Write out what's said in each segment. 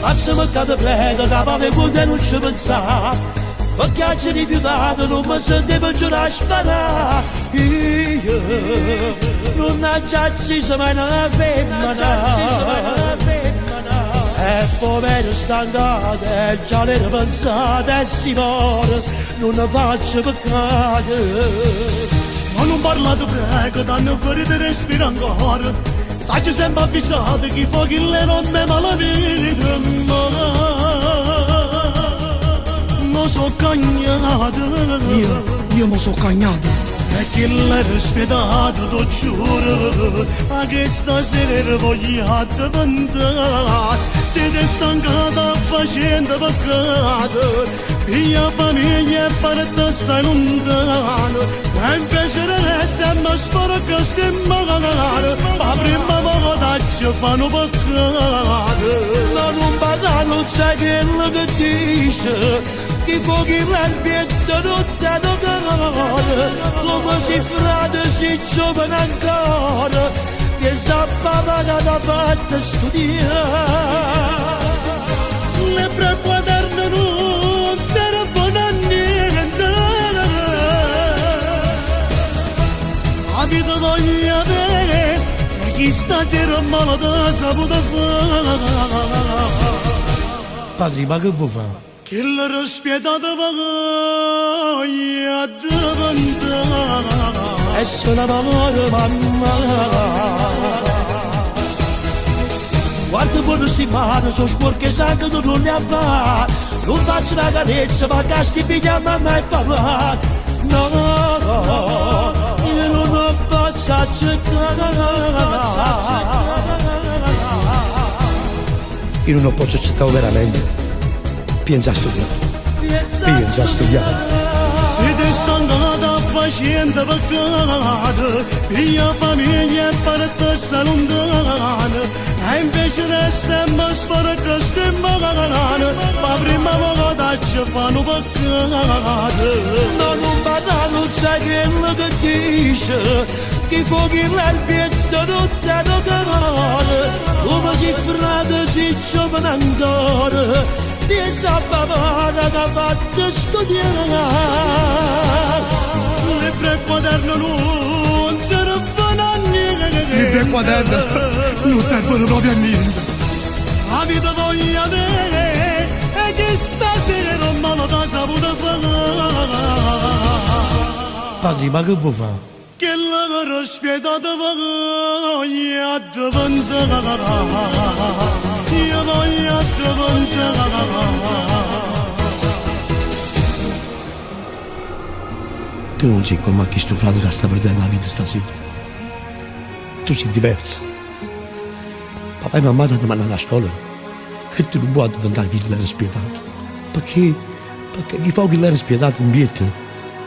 Lasciami che ti prego, che avevo che non ci pensavo, perché ci rifiutato, non mi sentivo giù a sparare. Io non accesso mai una femmina, e povero sta andata, e già l'era pensata, e si muore, non ne faccio peccato. Ma non parlate prego, danno fuori di respiro ancora. Stai sempre avvisato che i fuochi le non me malavita. Non so cagnato. Io mi sono cagnato. E che l'hai rispettato, ti giuro, a che stasera voglio diventare. Siete stancata facendo peccato, mia famiglia è parte sei lontano, e invece resta mi spero che stai magari, ma prima volta ci fanno peccato. Ma non parla, non sai quello che dice, che fuochi l'albietto non ti hanno cagato, come si frate, si giovane ancora, che sta papata da parte studiare. Le prequaderne non servono a niente, la vita voglio avere, e chi stasera malata saputo fare. Padre, ma che vuoi fare? Che l'ho spietato voglio diventare. E sono amore, mamma. Guarda buono stimato, sono sporche sangue, non ne ha fatto. Non faccio una carezza, ma casti figlia a mamma e papà. No, io non posso accettare. Io non posso accettare veramente. Pensa a studiare. Siete stancata facendo peccato, mia famiglia è parte sei lontana, e invece resta e mi spero che stai magari, ma prima volta ci fanno peccato. Ma non parla, non sai quello che dice, che fuochi l'albietto non ti hanno cagato, come si frate, si giovane ancora, pensa a papà che ha fatto studiare. Le prequaderne non servono a niente. Le prequaderne non servono proprio a niente. La vita voglio avere, e che stasera non me lo saputo fare. Padre, ma che vuoi fare? Che l'ho spietato voglio diventare. Io voglio diventare. Tu non sei come questo frate che sta perdendo la vita stasera. Tu sei diverso. Papà e mamma ti hanno mandato a scuola e tu non puoi diventare chi l'era spietato. Perché chi fa chi l'era spietato in vita,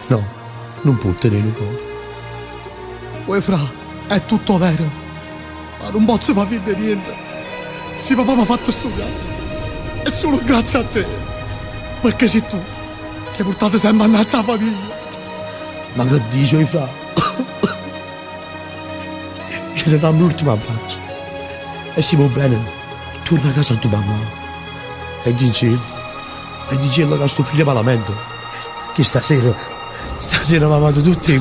no, non può tenere in cuore. Uè fra, è tutto vero, ma non posso far vedere niente. Se papà mi ha fatto studiare, è solo grazie a te. Perché sei tu che hai portato sempre annanzi alla famiglia. Ma che dici, fra? Ci eravamo l'ultima faccia. E siamo bene, torna a casa a tua mamma. E dici che sto figlio malamente. Che stasera mi ha amato tutti i